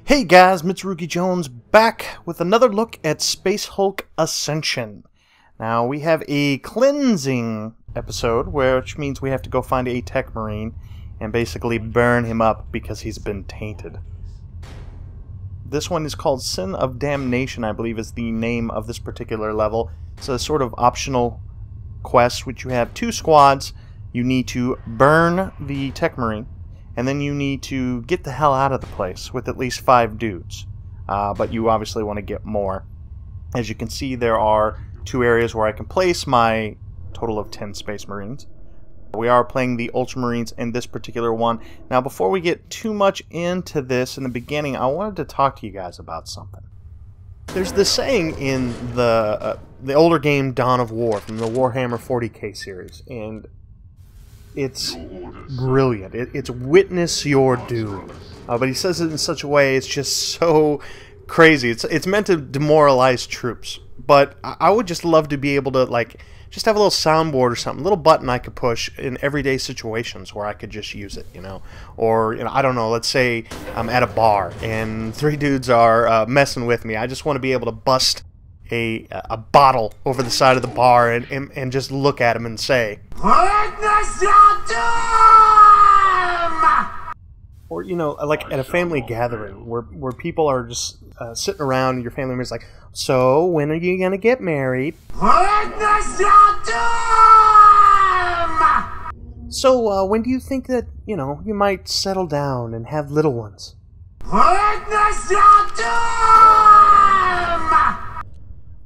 Hey guys, Mitsurugi Jones back with another look at Space Hulk Ascension. Now we have a cleansing episode, which means we have to go find a Tech Marine and basically burn him up because he's been tainted. This one is called Sin of Damnation, I believe is the name of this particular level. It's a sort of optional quest, which you have two squads. You need to burn the Tech Marine, and then you need to get the hell out of the place with at least 5 dudes. But you obviously want to get more. As you can see, there are 2 areas where I can place my total of 10 Space Marines. We are playing the Ultra Marines in this particular one. Now, before we get too much into this in the beginning, I wanted to talk to you guys about something. There's this saying in the older game Dawn of War from the Warhammer 40k series, and it's brilliant. It's witness your doom. But he says it in such a way, it's just so crazy. It's meant to demoralize troops. But I would just love to be able to, like, just have a little soundboard or something, a little button I could push in everyday situations where I could just use it, you know. Or, you know, I don't know, let's say I'm at a bar and 3 dudes are messing with me. I just want to be able to bust a bottle over the side of the bar and just look at him and say, "Witness your doom!" Or, you know, like at a family gathering where people are just sitting around and your family member's like, "So, when are you going to get married?" Witness your doom! So, when do you think that, you know, you might settle down and have little ones? Witness your doom!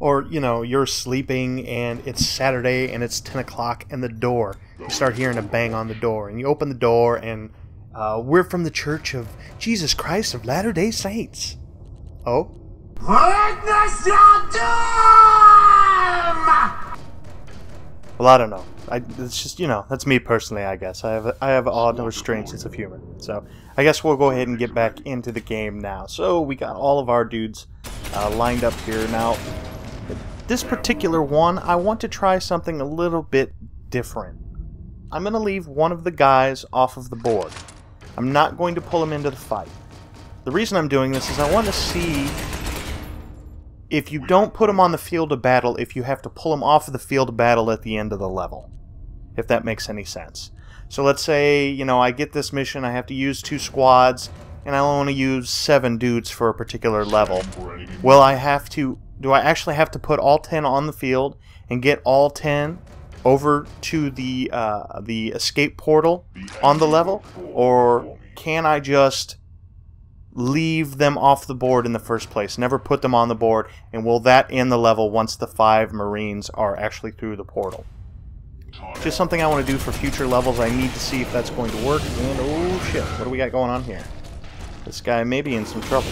Or, you know, you're sleeping and it's Saturday and it's 10 o'clock and you start hearing a bang on the door, and you open the door and we're from the Church of Jesus Christ of Latter-day Saints. Oh? Witness your doom! Well, I don't know. It's just, you know, that's me personally, I guess. I have odd or strange sense of humor. So, I guess we'll go ahead and get back into the game now. So, we got all of our dudes lined up here. Now, this particular one, I want to try something a little bit different. I'm going to leave one of the guys off of the board. I'm not going to pull him into the fight. The reason I'm doing this is I want to see if you don't put him on the field of battle, if you have to pull him off of the field of battle at the end of the level. If that makes any sense. So let's say, you know, I get this mission, I have to use 2 squads, and I only use 7 dudes for a particular level. Will I have to... Do I actually have to put all 10 on the field and get all 10 over to the escape portal on the level? Or can I just leave them off the board in the first place, never put them on the board, and will that end the level once the 5 Marines are actually through the portal? Just something I want to do for future levels. I need to see if that's going to work. And oh shit, what do we got going on here? This guy may be in some trouble.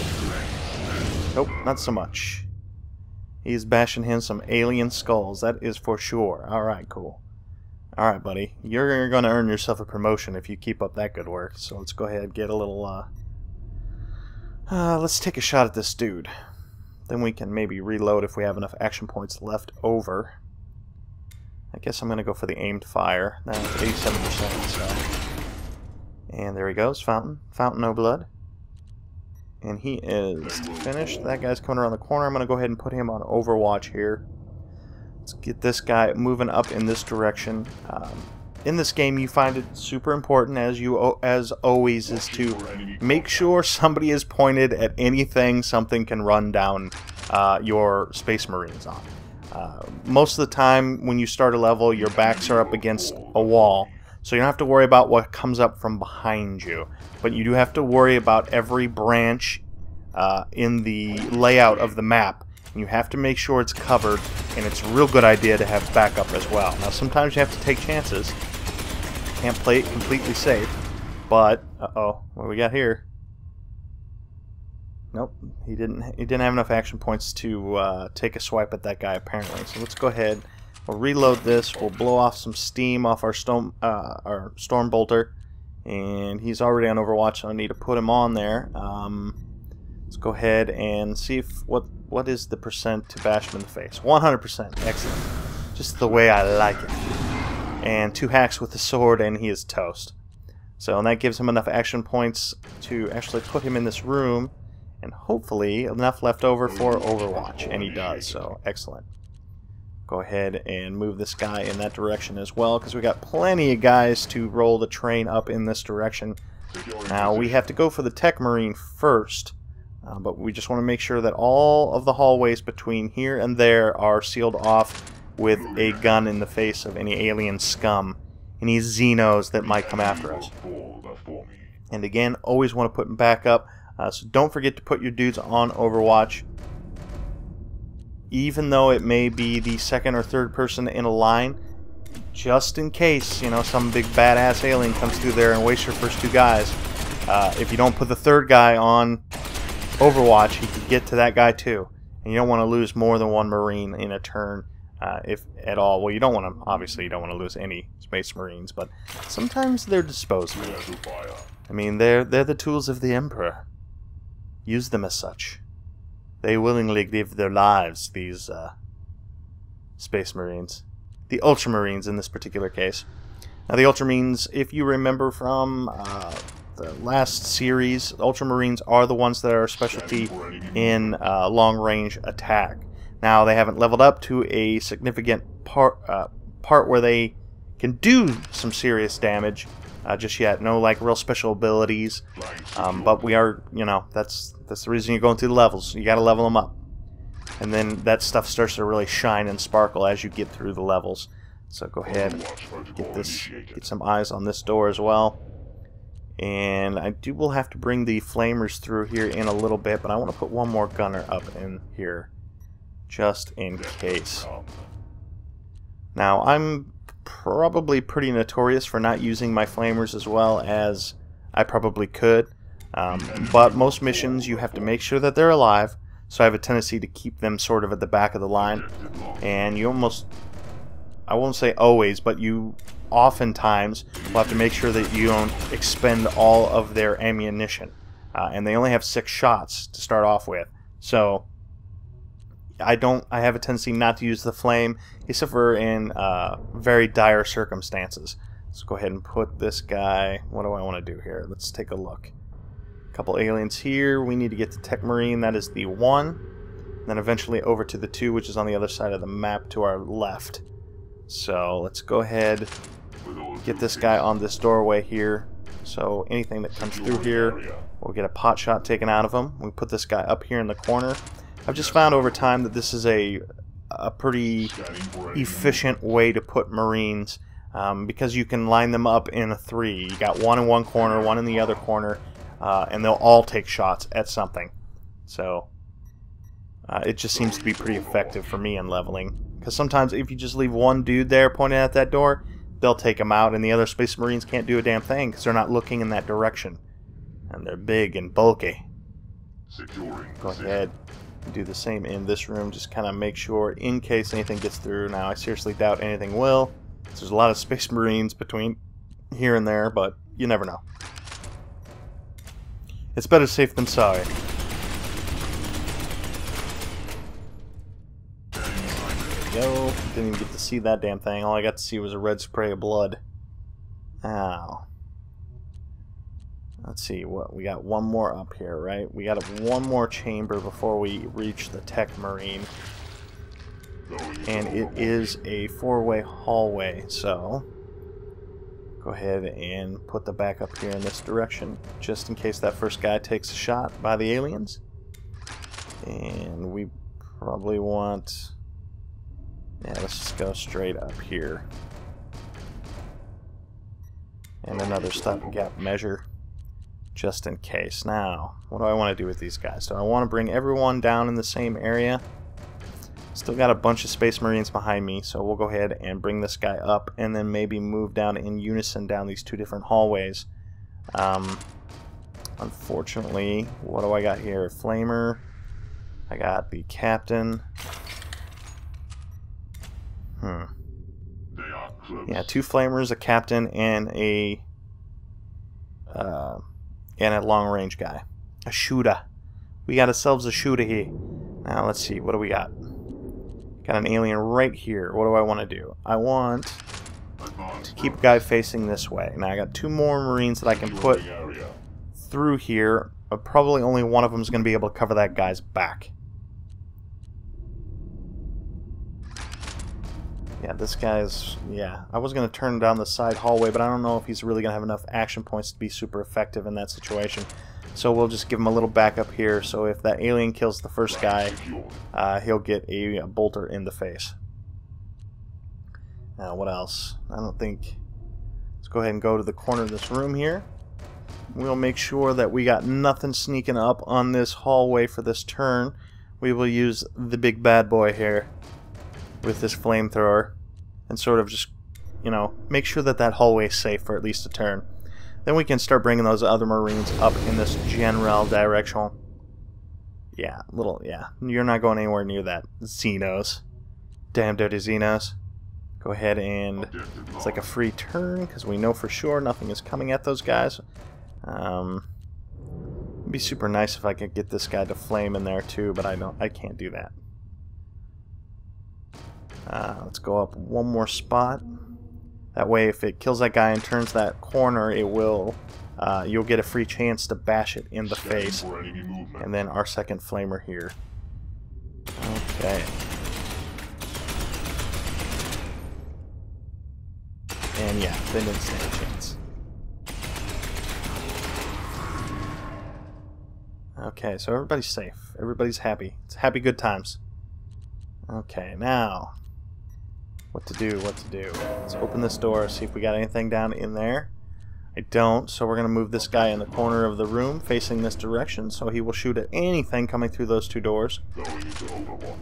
Nope, not so much. He's bashing in some alien skulls, that is for sure. Alright, cool. Alright, buddy. You're going to earn yourself a promotion if you keep up that good work. So let's go ahead and get a little, let's take a shot at this dude. Then we can maybe reload if we have enough action points left over. I guess I'm going to go for the aimed fire. That's 87%, so... And there he goes, Fountain. Fountain, no blood. And he is finished. That guy's coming around the corner. I'm going to go ahead and put him on Overwatch here. Let's get this guy moving up in this direction. In this game, you find it super important, as always, is to make sure somebody is pointed at anything something can run down your Space Marines on. Most of the time, when you start a level, your backs are up against a wall. So you don't have to worry about what comes up from behind you. But you do have to worry about every branch in the layout of the map. And you have to make sure it's covered, and it's a real good idea to have backup as well. Now sometimes you have to take chances. Can't play it completely safe. But, uh-oh, what do we got here? Nope, he didn't have enough action points to take a swipe at that guy apparently. So let's go ahead. We'll reload this. We'll blow off some steam off our storm bolter, and he's already on Overwatch, so I need to put him on there. Let's go ahead and see if what is the percent to bash him in the face. 100%. Excellent. Just the way I like it. And 2 hacks with the sword, and he is toast. So and that gives him enough action points to actually put him in this room and hopefully enough left over for Overwatch, and he does, so excellent. Go ahead and move this guy in that direction as well, because we got plenty of guys to roll the train up in this direction. Now we have to go for the Tech Marine first, but we just want to make sure that all of the hallways between here and there are sealed off with a gun in the face of any alien scum, any Xenos that might come after us. And again, always want to put them back up, so don't forget to put your dudes on Overwatch. Even though it may be the second or third person in a line, just in case, you know, some big badass alien comes through there and wastes your first two guys. If you don't put the third guy on Overwatch, he could get to that guy too. And you don't want to lose more than one Marine in a turn, if at all. Well, you don't want to, obviously, you don't want to lose any Space Marines, but sometimes they're disposable. I mean, they're the tools of the Emperor. Use them as such. They willingly give their lives, these Space Marines. The Ultra Marines in this particular case. Now the Ultra Marines, if you remember from the last series, Ultra Marines are the ones that are specialty in long-range attack. Now they haven't leveled up to a significant part where they can do some serious damage just yet. No like real special abilities, but we are, you know, that's the reason you're going through the levels. You got to level them up, and then that stuff starts to really shine and sparkle as you get through the levels. So go ahead, get some eyes on this door as well. And I will have to bring the flamers through here in a little bit, but I want to put one more gunner up in here just in case. Now I'm probably pretty notorious for not using my flamers as well as I probably could, but most missions you have to make sure that they're alive, so I have a tendency to keep them sort of at the back of the line, and you almost, I won't say always, but you oftentimes will have to make sure that you don't expend all of their ammunition, and they only have 6 shots to start off with, so I have a tendency not to use the flame, except for in very dire circumstances. Let's go ahead and put this guy, what do I want to do here? Let's take a look. A couple aliens here. We need to get to Tech Marine, that is the 1. And then eventually over to the 2, which is on the other side of the map to our left. So let's go ahead, get this guy on this doorway here. So anything that comes through here, we'll get a pot shot taken out of him. We put this guy up here in the corner. I've just found over time that this is a pretty efficient way to put Marines, because you can line them up in a 3. You got one in one corner, one in the other corner, and they'll all take shots at something. So it just seems to be pretty effective for me in leveling, because sometimes if you just leave one dude there pointing at that door, they'll take him out, and the other Space Marines can't do a damn thing because they're not looking in that direction, and they're big and bulky. Go ahead. Do the same in this room, just kind of make sure in case anything gets through. Now I seriously doubt anything will. There's a lot of Space Marines between here and there, but you never know. It's better safe than sorry. There we go. Didn't even get to see that damn thing. All I got to see was a red spray of blood. Ow. Let's see, what we got one more up here, right? We got one more chamber before we reach the Tech Marine. And it is a 4-way hallway, so go ahead and put the backup here in this direction, just in case that first guy takes a shot by the aliens. And we probably want, yeah, let's just go straight up here. And another stopgap measure, just in case. Now, what do I want to do with these guys? Do I want to bring everyone down in the same area? Still got a bunch of Space Marines behind me, so we'll go ahead and bring this guy up and then maybe move down in unison down these 2 different hallways. Unfortunately, what do I got here? Flamer. I got the captain. Yeah, 2 flamers, a captain, and a long-range guy. A shooter. We got ourselves a shooter here. Now, let's see. What do we got? Got an alien right here. What do I want to do? I want to keep a guy facing this way. Now, I got 2 more Marines that I can put through here but probably only one of them is going to be able to cover that guy's back. Yeah, this guy's... yeah, I was going to turn down the side hallway, but I don't know if he's really going to have enough action points to be super effective in that situation. So we'll just give him a little backup here, so if that alien kills the first guy, he'll get a bolter in the face. Now, what else? I don't think... let's go ahead and go to the corner of this room here. We'll make sure that we got nothing sneaking up on this hallway for this turn. We will use the big bad boy here with this flamethrower and sort of just, you know, make sure that that hallway is safe for at least a turn. Then we can start bringing those other Marines up in this general direction. Yeah, you're not going anywhere near that. Xenos. Damn dirty Xenos. Go ahead and... it's like a free turn, because we know for sure nothing is coming at those guys. It'd be super nice if I could get this guy to flame in there too, but I can't do that. Let's go up one more spot. That way, if it kills that guy and turns that corner, it will... you'll get a free chance to bash it in the face. And then our second flamer here. Okay. And yeah, they didn't stand a chance. Okay, so everybody's safe. Everybody's happy. It's happy good times. Okay, now... what to do. Let's open this door, see if we got anything down in there. I don't, so we're going to move this guy in the corner of the room facing this direction, so he will shoot at anything coming through those two doors.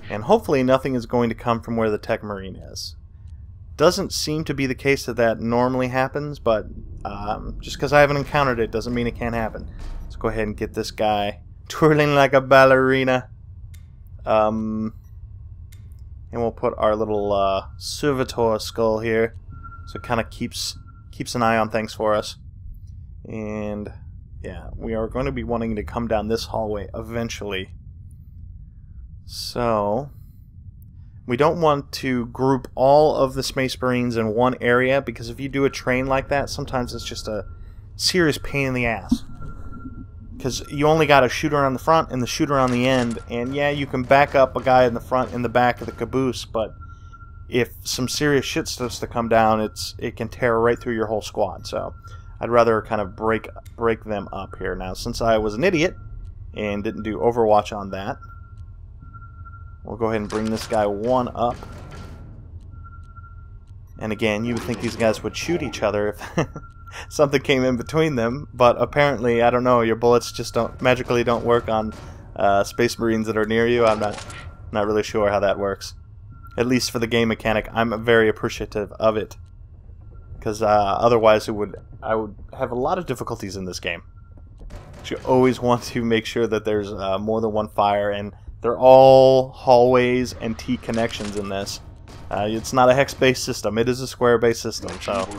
And hopefully nothing is going to come from where the Tech Marine is. Doesn't seem to be the case that normally happens, but just because I haven't encountered it doesn't mean it can't happen. Let's go ahead and get this guy twirling like a ballerina. And we'll put our little servitor skull here, so it kind of keeps an eye on things for us. And yeah, we are going to be wanting to come down this hallway eventually. So we don't want to group all of the Space Marines in one area, because if you do a train like that, sometimes it's just a serious pain in the ass. Because you only got a shooter on the front and the shooter on the end, and yeah, you can back up a guy in the front and the back of the caboose, but if some serious shit starts to come down, it can tear right through your whole squad. So I'd rather kind of break them up here. Now, since I was an idiot and didn't do Overwatch on that, we'll go ahead and bring this guy one up. And again, you would think these guys would shoot each other if something came in between them, but apparently, I don't know, your bullets just magically don't work on Space Marines that are near you. I'm not really sure how that works. At least for the game mechanic, I'm very appreciative of it, because otherwise I would have a lot of difficulties in this game. You always want to make sure that there's more than one fire, and they're all hallways and T connections in this. It's not a hex-based system; it is a square-based system. So.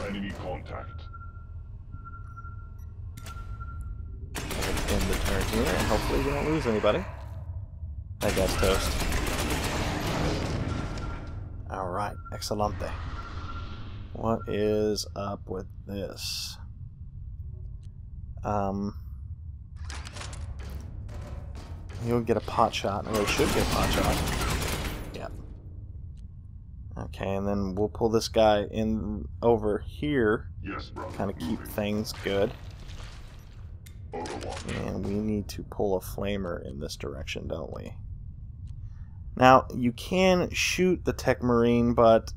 End the turn here, and hopefully we don't lose anybody. That guy's toast. Alright, excelente. What is up with this? He'll get a pot shot, or he should get a pot shot. Yep. Okay, and then we'll pull this guy in over here. Yes, kind of keep things good. And we need to pull a flamer in this direction, don't we? Now, you can shoot the Tech Marine, but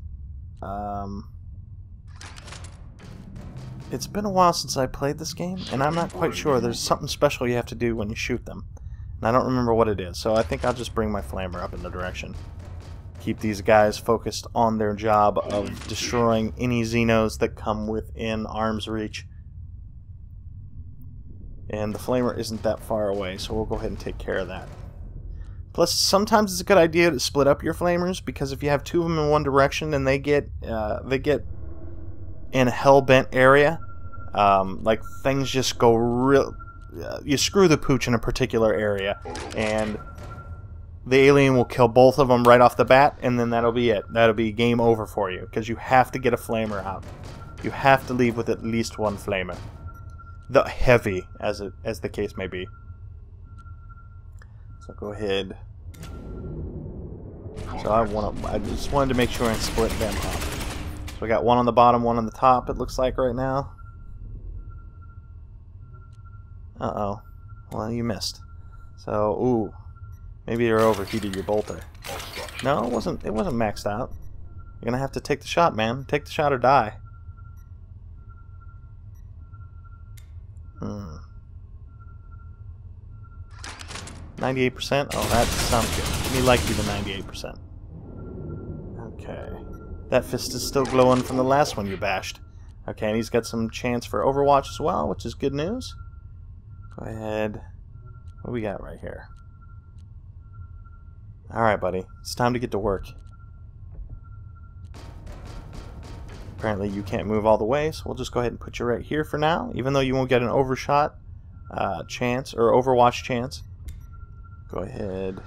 it's been a while since I played this game, and I'm not quite sure. There's something special you have to do when you shoot them, and I don't remember what it is, so I think I'll just bring my flamer up in the direction. Keep these guys focused on their job of destroying any Xenos that come within arm's reach. And the flamer isn't that far away, so we'll go ahead and take care of that. Plus, sometimes it's a good idea to split up your flamers, because if you have two of them in one direction and they get in a hell-bent area, like things just go real... you screw the pooch in a particular area, and the alien will kill both of them right off the bat, and then that'll be it. That'll be game over for you, because you have to get a flamer out. You have to leave with at least one flamer. The heavy, as the case may be. So go ahead. So I just wanted to make sure I split them up. So we got one on the bottom, one on the top, it looks like right now. Uh-oh. Well, you missed. So, ooh. Maybe you're overheated your bolter. No, it wasn't maxed out. You're gonna have to take the shot, man. Take the shot or die. 98%? Oh, that sounds good. Me like you the 98%. Okay. That fist is still glowing from the last one you bashed. Okay, and he's got some chance for Overwatch as well, which is good news. Go ahead. What do we got right here? Alright, buddy. It's time to get to work. Apparently you can't move all the way, so we'll just go ahead and put you right here for now, even though you won't get an overshot chance, or Overwatch chance. Go ahead.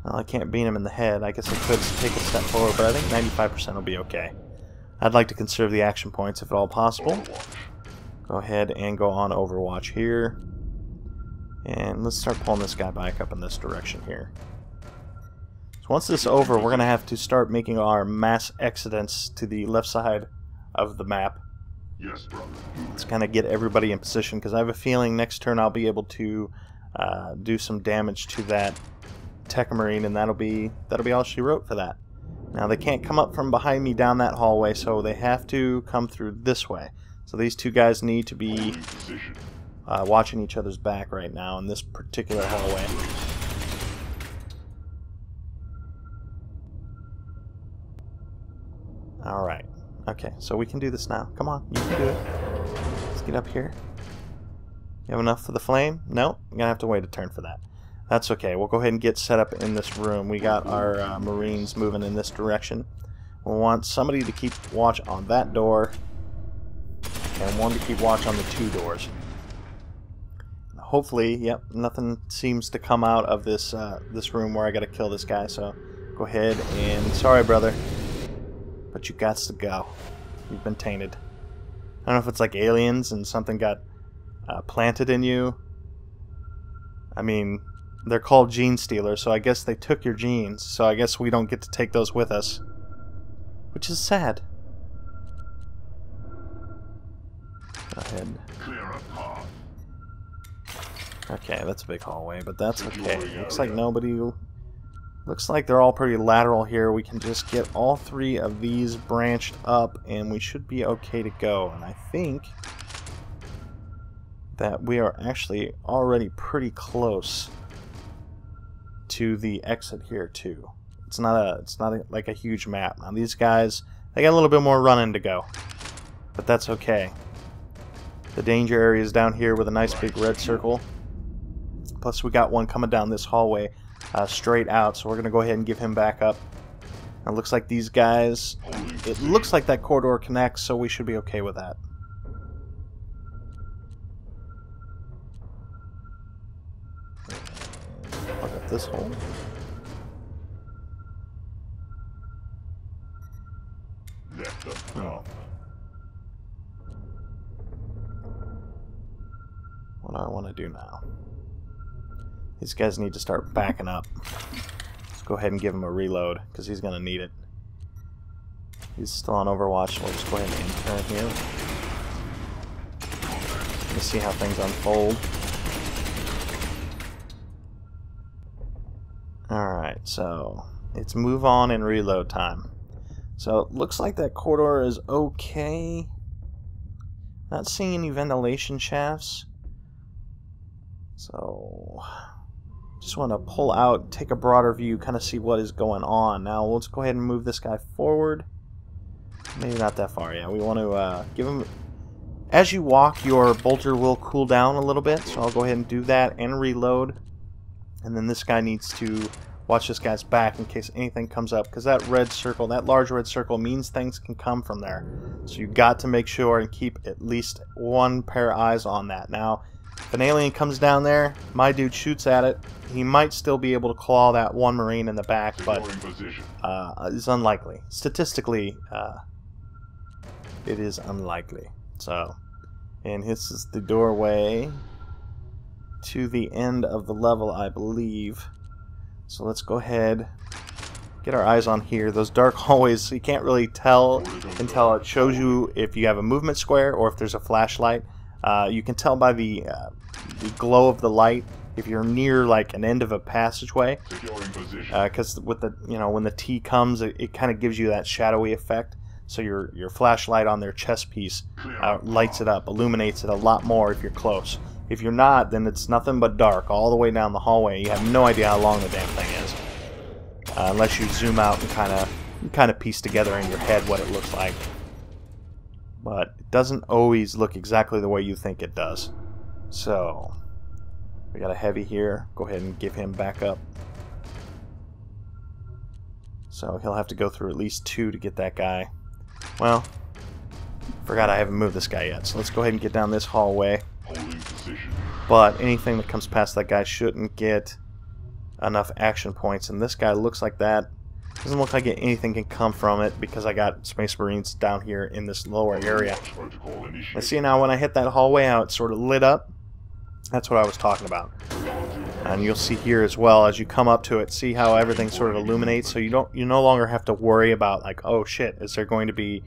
Well, I can't beat him in the head. I guess I could take a step forward, but I think 95% will be okay. I'd like to conserve the action points if at all possible. Go ahead and go on Overwatch here. And let's start pulling this guy back up in this direction here. So once this is over, we're going to have to start making our mass exodus to the left side of the map. Yes, brother. Let's kind of get everybody in position, because I have a feeling next turn I'll be able to do some damage to that Tech Marine, and that'll be all she wrote for that. Now they can't come up from behind me down that hallway, so they have to come through this way. So these two guys need to be watching each other's back right now in this particular hallway. Alright. Okay, so we can do this now. Come on, you can do it. Let's get up here. You have enough for the flame? No? You're gonna have to wait a turn for that. That's okay. We'll go ahead and get set up in this room. We got our Marines moving in this direction. We'll want somebody to keep watch on that door, and one to keep watch on the two doors. Hopefully, yep, nothing seems to come out of this this room where I gotta kill this guy, so go ahead and... Sorry, brother, but you gots to go. You've been tainted. I don't know if it's like aliens and something got planted in you. I mean, they're called gene stealers, so I guess they took your genes, so I guess we don't get to take those with us. Which is sad. Go ahead. Okay, that's a big hallway, but that's okay. Looks like nobody... Looks like they're all pretty lateral here. We can just get all three of these branched up, and we should be okay to go. And I think that we are actually already pretty close to the exit here too. It's not like a huge map. Now these guys, they got a little bit more running to go, but that's okay. The danger area is down here with a nice big red circle. Plus we got one coming down this hallway straight out, so we're gonna go ahead and give him back up. It looks like these guys, it looks like that corridor connects, so we should be okay with that. Look at this hole. Oh. What do I want to do now? These guys need to start backing up. Let's go ahead and give him a reload, because he's going to need it. He's still on Overwatch, so we'll just go ahead and turn here. Let's see how things unfold. Alright, so it's move on and reload time. So it looks like that corridor is okay. Not seeing any ventilation shafts. So just want to pull out, take a broader view, kind of see what is going on. Now let's go ahead and move this guy forward. Maybe not that far, yeah. We want to give him... As you walk, your bolter will cool down a little bit, so I'll go ahead and do that and reload. And then this guy needs to watch this guy's back in case anything comes up, because that red circle, that large red circle, means things can come from there. So you got to make sure and keep at least one pair of eyes on that. Now, if an alien comes down there, my dude shoots at it, he might still be able to claw that one Marine in the back, but it's unlikely. Statistically, it is unlikely. So, and this is the doorway. to the end of the level, I believe. So let's go ahead, get our eyes on here. Those dark hallways, you can't really tell until it shows you if you have a movement square or if there's a flashlight. You can tell by the glow of the light if you're near like an end of a passageway, because with the when the T comes, it kind of gives you that shadowy effect. So your flashlight on their chest piece lights it up, illuminates it a lot more if you're close. If you're not, then it's nothing but dark all the way down the hallway. You have no idea how long the damn thing is, unless you zoom out and kind of piece together in your head what it looks like. But it doesn't always look exactly the way you think it does. So we got a heavy here. Go ahead and give him backup. So he'll have to go through at least 2 to get that guy. Well, forgot I haven't moved this guy yet. So let's go ahead and get down this hallway. But anything that comes past that guy shouldn't get enough action points. And this guy looks like that. Doesn't look like anything can come from it because I got Space Marines down here in this lower area. And see now when I hit that hallway, how it sort of lit up? That's what I was talking about. And you'll see here as well as you come up to it, see how everything sort of illuminates. So you no longer have to worry about like, oh shit, is there going to be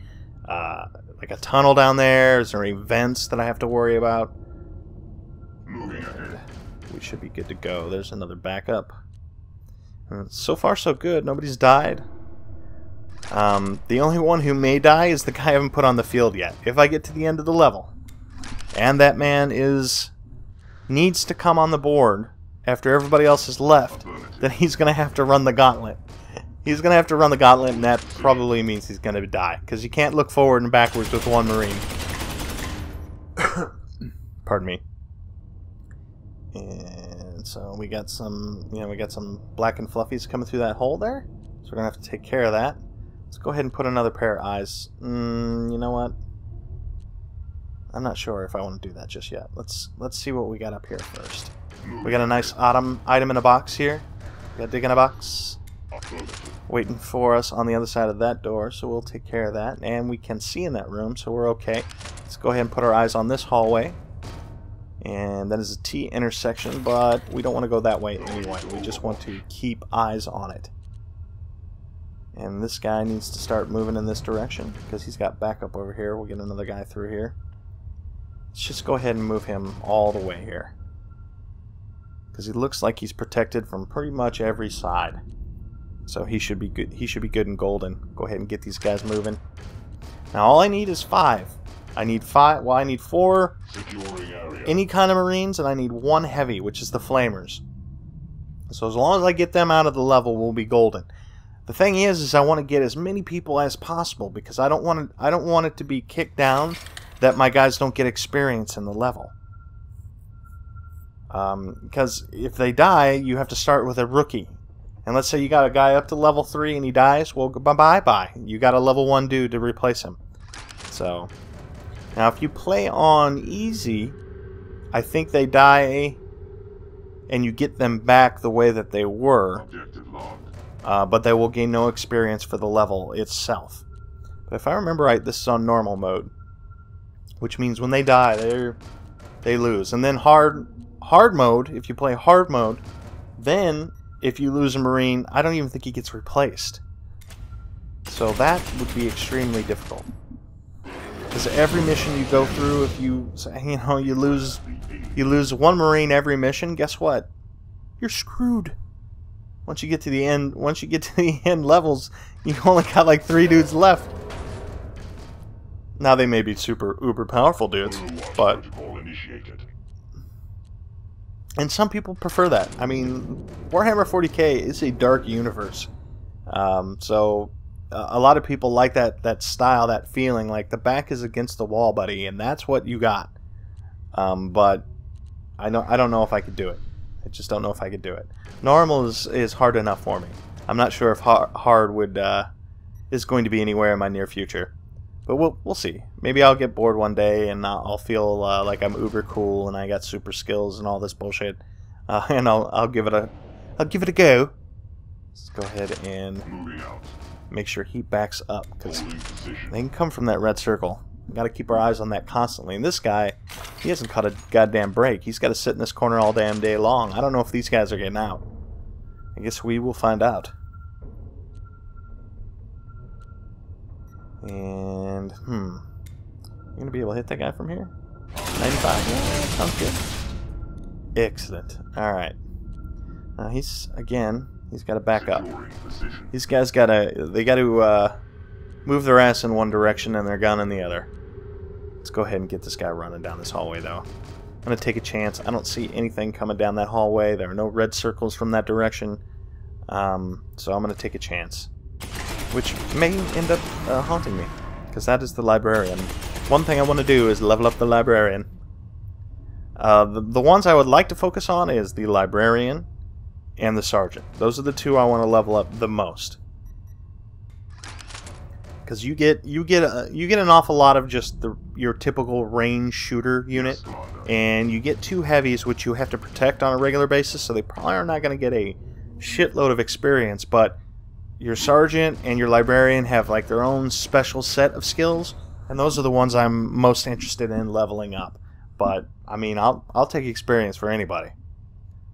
like a tunnel down there? Is there any vents that I have to worry about? We should be good to go. There's another backup. So far so good. Nobody's died. The only one who may die is the guy I haven't put on the field yet. If I get to the end of the level and that man needs to come on the board after everybody else has left, then he's going to have to run the gauntlet. He's going to have to run the gauntlet, and that probably means he's going to die, because you can't look forward and backwards with one Marine. Pardon me. And so we got some, we got some black and fluffies coming through that hole there. So we're going to have to take care of that. Let's go ahead and put another pair of eyes. You know what? I'm not sure if I want to do that just yet. Let's see what we got up here first. We got a nice item in a box here. We got dig in a box waiting for us on the other side of that door, so we'll take care of that. And we can see in that room, so we're okay. Let's go ahead and put our eyes on this hallway. And that is a T intersection, but we don't want to go that way anyway. We just want to keep eyes on it. And this guy needs to start moving in this direction because he's got backup over here. We'll get another guy through here. Let's just go ahead and move him all the way here, because he looks like he's protected from pretty much every side. So he should be good. He should be good and golden. Go ahead and get these guys moving. Now all I need is 5. I need 5. Well, I need 4 any kind of Marines, and I need 1 heavy, which is the Flamers. So as long as I get them out of the level, we'll be golden. The thing is I want to get as many people as possible, because I don't want it to be kicked down that my guys don't get experience in the level. Because if they die, you have to start with a rookie. And let's say you got a guy up to level 3 and he dies, well, bye-bye. You got a level 1 dude to replace him. So, now if you play on easy, I think they die and you get them back the way that they were. But they will gain no experience for the level itself. But if I remember right, this is on normal mode, which means when they die, they lose. And then hard mode, if you play hard mode, then if you lose a Marine, I don't even think he gets replaced. So that would be extremely difficult. Because every mission you go through, if you lose 1 Marine every mission, guess what? You're screwed. Once you get to the end levels, you only got like 3 dudes left. Now they may be super uber powerful dudes, but and some people prefer that. I mean, Warhammer 40k is a dark universe, so a lot of people like that style, that feeling, like the back is against the wall, buddy, and that's what you got. But I don't know if I could do it. I just don't know if I could do it. Normal is hard enough for me. I'm not sure if hard is going to be anywhere in my near future. But we'll see. Maybe I'll get bored one day and I'll feel like I'm uber cool and I got super skills and all this bullshit, and I'll give it a go. Let's go ahead and make sure he backs up, because they can come from that red circle. Got to keep our eyes on that constantly. And this guy, he hasn't caught a goddamn break. He's got to sit in this corner all damn day long. I don't know if these guys are getting out. I guess we will find out. And, you going to be able to hit that guy from here? 95? Yeah, that sounds good. Excellent. Alright. Now he's got to back up. These guys got to move their ass in one direction and their gun in the other. Let's go ahead and get this guy running down this hallway, though. I'm going to take a chance. I don't see anything coming down that hallway. There are no red circles from that direction. So I'm going to take a chance. Which may end up haunting me. Because that is the librarian. One thing I want to do is level up the librarian. The ones I would like to focus on is the librarian and the sergeant. Those are the two I want to level up the most. Because you get an awful lot of just your typical range shooter unit, and you get two heavies which you have to protect on a regular basis, so they probably are not going to get a shitload of experience. But your sergeant and your librarian have like their own special set of skills, and those are the ones I'm most interested in leveling up. But I mean, I'll take experience for anybody.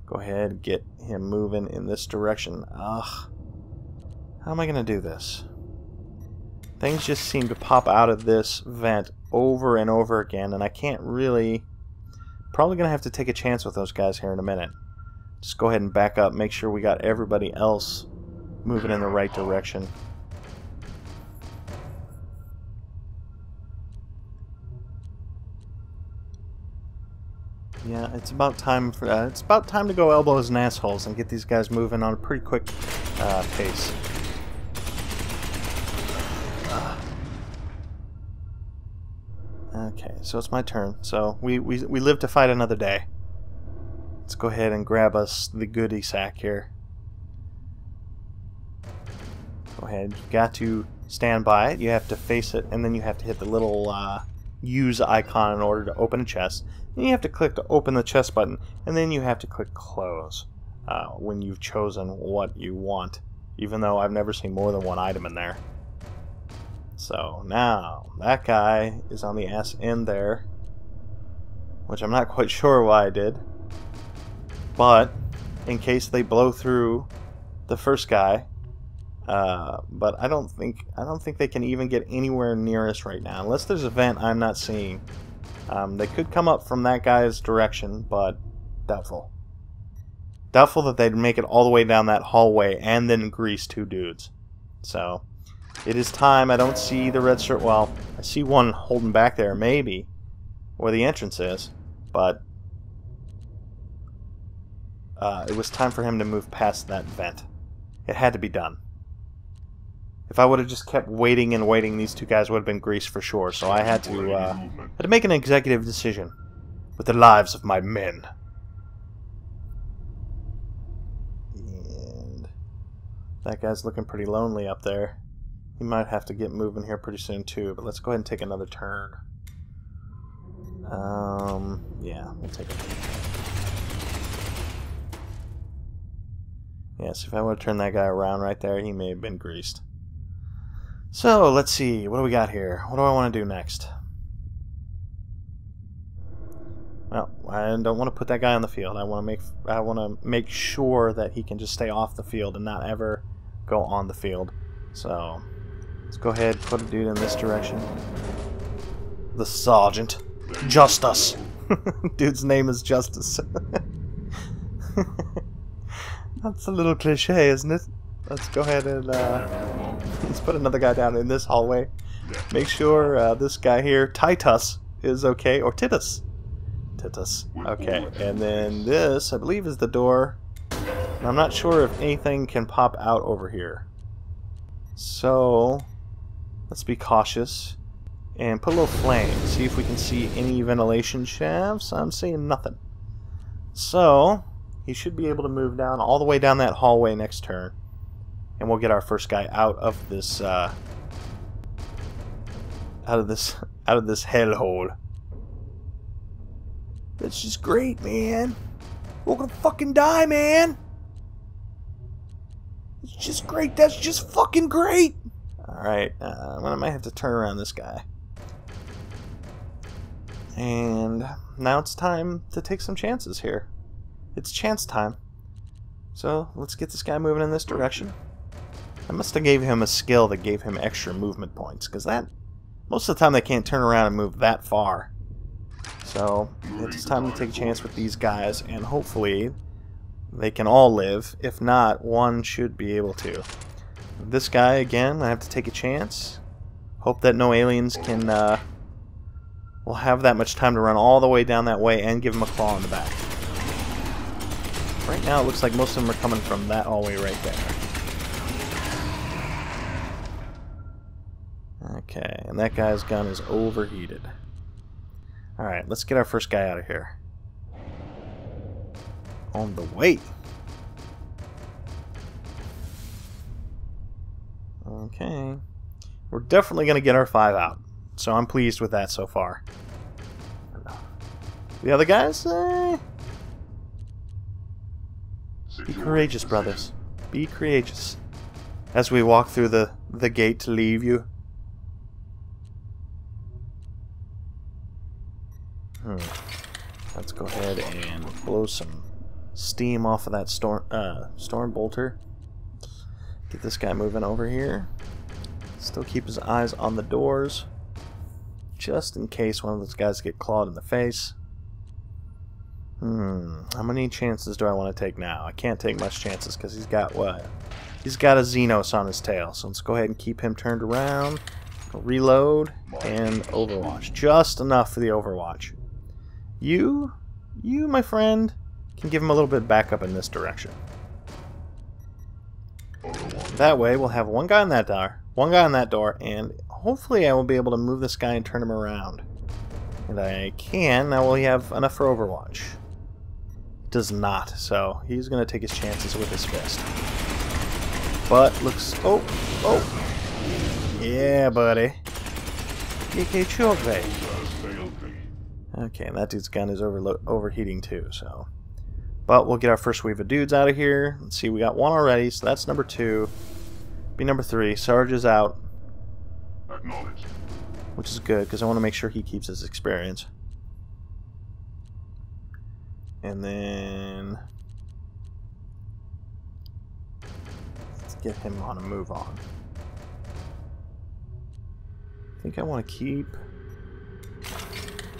Go ahead and get him moving in this direction. Ugh, how am I going to do this? Things just seem to pop out of this vent over and over again, and I can't really... Probably going to have to take a chance with those guys here in a minute. Just go ahead and back up, make sure we got everybody else moving in the right direction. Yeah, it's about time for to go elbows and assholes and get these guys moving on a pretty quick pace. Okay, so it's my turn. So we live to fight another day. Let's go ahead and grab us the goodie sack here. Go ahead. You've got to stand by it. You have to face it, and then you have to hit the little use icon in order to open a chest. Then you have to click to open the chest button, and then you have to click close when you've chosen what you want, even though I've never seen more than one item in there. So now that guy is on the ass end there, which I'm not quite sure why I did, but in case they blow through the first guy, but I don't think they can even get anywhere near us right now unless there's a vent I'm not seeing. They could come up from that guy's direction, but doubtful. Doubtful that they'd make it all the way down that hallway and then grease two dudes. So it is time. I don't see the red shirt. Well, I see one holding back there, maybe, where the entrance is, but it was time for him to move past that vent. It had to be done. If I would have just kept waiting and waiting, these two guys would have been greased for sure. So I had to make an executive decision with the lives of my men. And that guy's looking pretty lonely up there. He might have to get moving here pretty soon too, but let's go ahead and take another turn. Yeah, we'll take it. Yes, if I would have turned that guy around right there, he may have been greased. So, let's see, what do we got here? What do I want to do next? Well, I don't want to put that guy on the field. I want to make sure that he can just stay off the field and not ever go on the field. So, let's go ahead and put a dude in this direction. The Sergeant. Justice. Dude's name is Justice. That's a little cliche, isn't it? Let's go ahead and let's put another guy down in this hallway. Make sure this guy here, Titus, is okay. Or Titus. Titus. Okay. And then this, I believe, is the door. And I'm not sure if anything can pop out over here. So, let's be cautious. And put a little flame. See if we can see any ventilation shafts. I'm seeing nothing. So, he should be able to move down all the way down that hallway next turn. And we'll get our first guy out of this hellhole. That's just great, man. We're gonna fucking die, man. It's just great. That's just fucking great. Alright, I might have to turn around this guy. And now it's time to take some chances here. It's chance time. So let's get this guy moving in this direction. I must have gave him a skill that gave him extra movement points, because that most of the time they can't turn around and move that far. So it's time to take a chance with these guys, and hopefully they can all live. If not, one should be able to. This guy, again, I have to take a chance. Hope that no aliens can will have that much time to run all the way down that way and give him a claw in the back. Right now it looks like most of them are coming from that hallway right there. Okay, and that guy's gun is overheated. Alright, let's get our first guy out of here. On the way. Okay. We're definitely going to get our 5 out. So I'm pleased with that so far. The other guys? Be courageous, brothers. Be courageous. As we walk through the gate to leave you. Let's go ahead and blow some steam off of that storm bolter. Get this guy moving over here. Still keep his eyes on the doors, just in case one of those guys get clawed in the face. How many chances do I want to take now? I can't take much chances because he's got what? He's got a Xenos on his tail. So let's go ahead and keep him turned around. Reload and Overwatch. Just enough for the Overwatch. You, my friend, can give him a little bit of backup in this direction. That way, we'll have one guy on that door, and hopefully I will be able to move this guy and turn him around. And I can. Now will he have enough for Overwatch? Does not, so he's going to take his chances with his fist. But looks... Oh! Yeah, buddy. Okay, and that dude's gun is overheating too, so... But we'll get our first wave of dudes out of here. Let's see, we got one already, so that's number 2. Be number 3. Sarge is out. Acknowledged. Which is good, because I want to make sure he keeps his experience. And then... let's get him on a move on. I think I want to keep...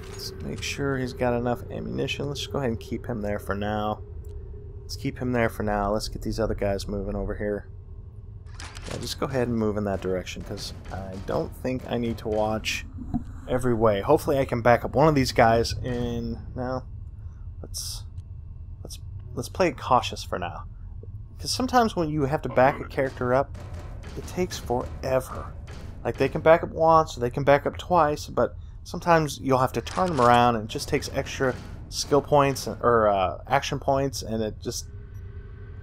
let's make sure he's got enough ammunition. Let's just go ahead and keep him there for now. Let's keep him there for now. Let's get these other guys moving over here. Yeah, just go ahead and move in that direction, because I don't think I need to watch every way. Hopefully I can back up one of these guys in... no. Let's play it cautious for now. Because sometimes when you have to back a character up, it takes forever. Like, they can back up once, or they can back up twice, but sometimes you'll have to turn them around, and it just takes extra skill points or action points, and it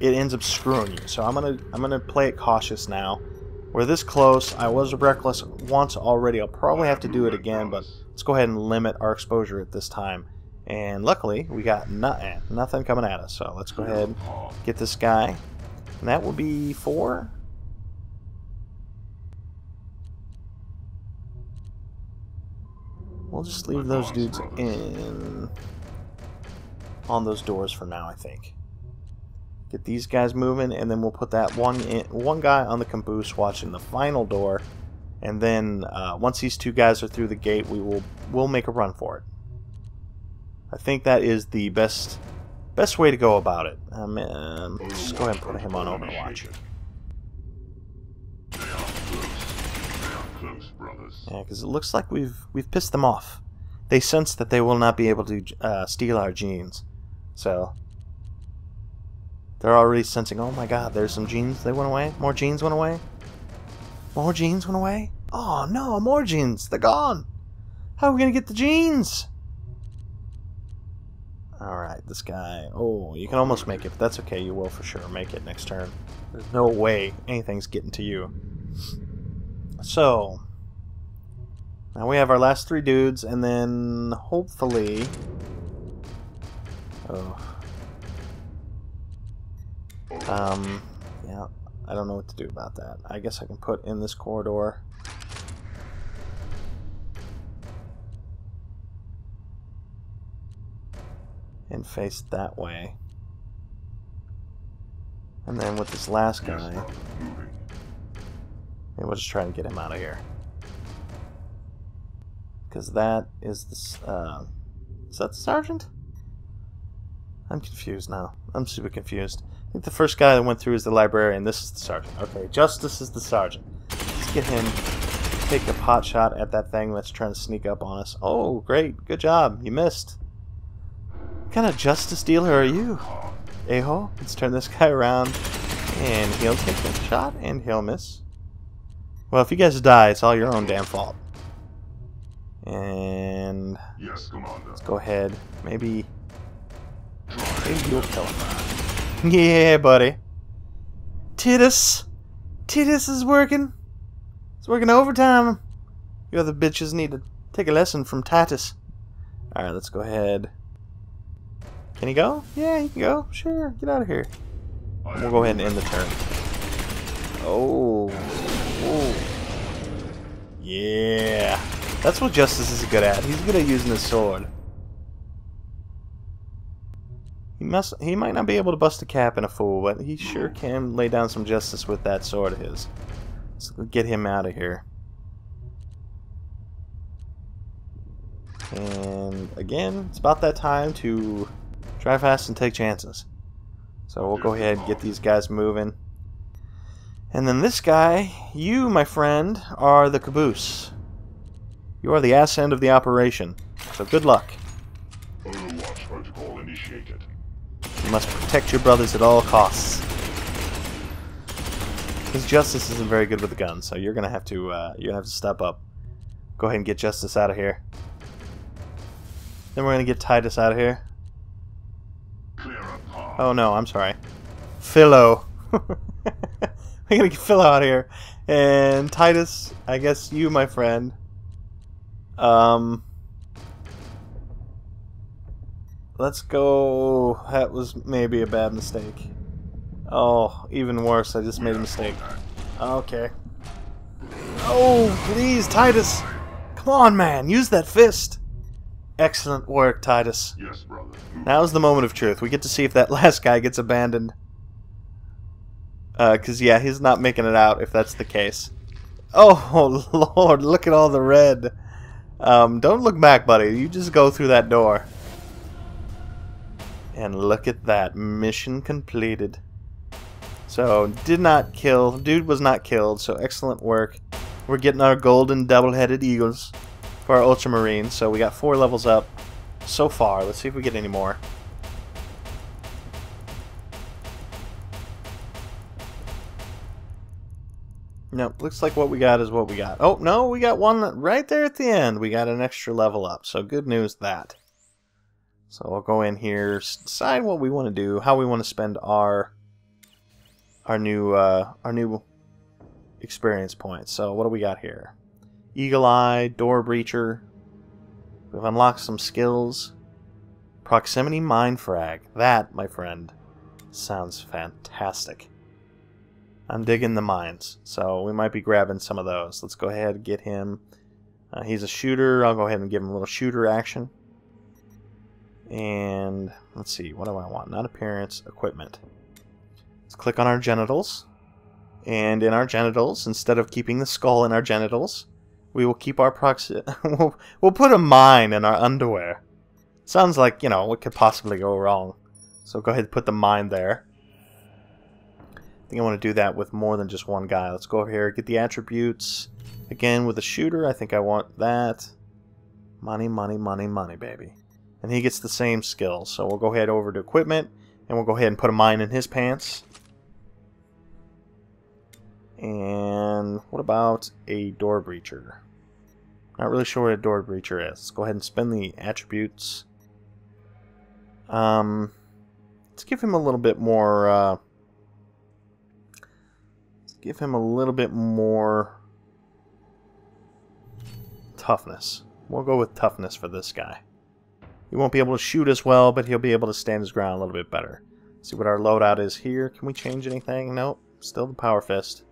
ends up screwing you. So I'm gonna play it cautious now. We're this close. I was reckless once already. I'll probably have to do it again, but let's go ahead and limit our exposure at this time. And luckily, we got nothing coming at us. So let's go ahead and get this guy. And that will be 4. We'll just leave those dudes in on those doors for now, I think. Get these guys moving, and then we'll put that one guy on the caboose watching the final door, and then once these 2 guys are through the gate, we'll make a run for it. I think that is the best way to go about it. Let's just go ahead and put him on Overwatch. Yeah, because it looks like we've pissed them off. They sense that they will not be able to steal our genes, so they're already sensing. Oh my God, there's some genes. They went away. More genes went away. More genes went away. Oh no, more genes. They're gone. How are we gonna get the genes? All right, this guy. Oh, you can almost make it, but that's okay. You will for sure make it next turn. There's no way anything's getting to you. So now we have our last 3 dudes, and then hopefully... yeah, I don't know what to do about that. I guess I can put in this corridor. and face that way. And then with this last guy, maybe we'll just try and get him out of here. Because that is the... is that the sergeant? I'm confused now. I'm super confused. I think the first guy that went through is the librarian. This is the sergeant. Okay, Justice is the sergeant. Let's get him... take a pot shot at that thing that's trying to sneak up on us. Oh, great. Good job. You missed. What kind of justice dealer are you? A-hole? Let's turn this guy around. And he'll take that shot, and he'll miss. Well, if you guys die, it's all your own damn fault. And... yes, Commander. Let's go ahead. Maybe you'll kill him. Yeah, buddy. Titus! Titus is working. It's working overtime. You other bitches need to take a lesson from Titus. Alright, let's go ahead. Can he go? Yeah, he can go. Sure, get out of here. We'll go ahead and end the turn. Oh. Oh. Yeah. That's what Justice is good at. He's good at using his sword. He might not be able to bust a cap in a fool, but he sure can lay down some justice with that sword of his. So we'll get him out of here. And again, it's about that time to drive fast and take chances. So we'll go ahead and get these guys moving. And then this guy, you, my friend, are the caboose. You are the ass end of the operation. So good luck. Overwatch protocol initiated. You must protect your brothers at all costs. Because Justice isn't very good with the gun, so you're gonna have to step up. Go ahead and get Justice out of here. Then we're gonna get Titus out of here. Clear up path. Oh no, I'm sorry. Philo. We're gonna get Philo out of here. And Titus, I guess you, my friend. Let's go. That was maybe a bad mistake. Oh, even worse, I just made a mistake. Okay. Oh, please, Titus. Come on, man. Use that fist. Excellent work, Titus. Yes, brother. Now's the moment of truth. We get to see if that last guy gets abandoned. Because, yeah, he's not making it out if that's the case. Oh, Lord, look at all the red. Don't look back, buddy. You just go through that door. And look at that. Mission completed. So, did not kill. Dude was not killed, so excellent work. We're getting our golden double-headed eagles for our Ultra Marines. So, we got 4 levels up so far. Let's see if we get any more. Nope, looks like what we got is what we got. Oh, no, we got one right there at the end. We got an extra level up, so good news that. So we'll go in here, decide what we want to do, how we want to spend our new experience points. So what do we got here? Eagle Eye, Door Breacher. We've unlocked some skills. Proximity Mine Frag. That, my friend, sounds fantastic. I'm digging the mines, so we might be grabbing some of those. Let's go ahead and get him. He's a shooter. I'll go ahead and give him a little shooter action. And let's see, what do I want? Not appearance, equipment. Let's click on our genitals. And in our genitals, instead of keeping the skull in our genitals, we will keep our we'll put a mine in our underwear. Sounds like, you know, what could possibly go wrong. So go ahead and put the mine there. I think I want to do that with more than just one guy. Let's go over here, get the attributes. Again, with a shooter, I think I want that. Money, money, money, money, baby. And he gets the same skills. So we'll go ahead over to equipment, and we'll go ahead and put a mine in his pants. And what about a door breacher? Not really sure what a door breacher is. Let's go ahead and spend the attributes. Let's give him a little bit more... give him a little bit more toughness. We'll go with toughness for this guy. He won't be able to shoot as well, but he'll be able to stand his ground a little bit better. See what our loadout is here. Can we change anything? Nope. Still the power fist.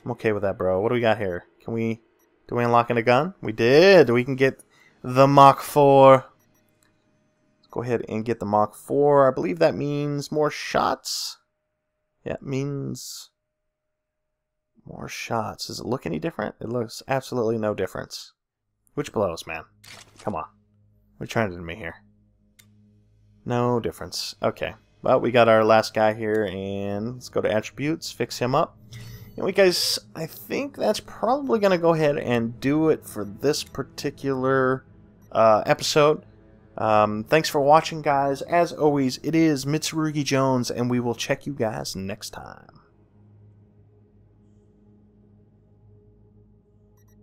I'm okay with that, bro. What do we got here? Do we unlock a gun? We did! We can get the Mach 4. Let's Go ahead and get the Mach 4. I believe that means more shots. Yeah, it means more shots. Does it look any different? It looks absolutely no difference. Which blows, man? Come on. What are you trying to do to me here? No difference. Okay. Well, we got our last guy here, and let's go to attributes, fix him up. Anyway, guys, I think that's probably going to go ahead and do it for this particular episode. Thanks for watching, guys. As always, it is Mitsurugi Jones, and we will check you guys next time.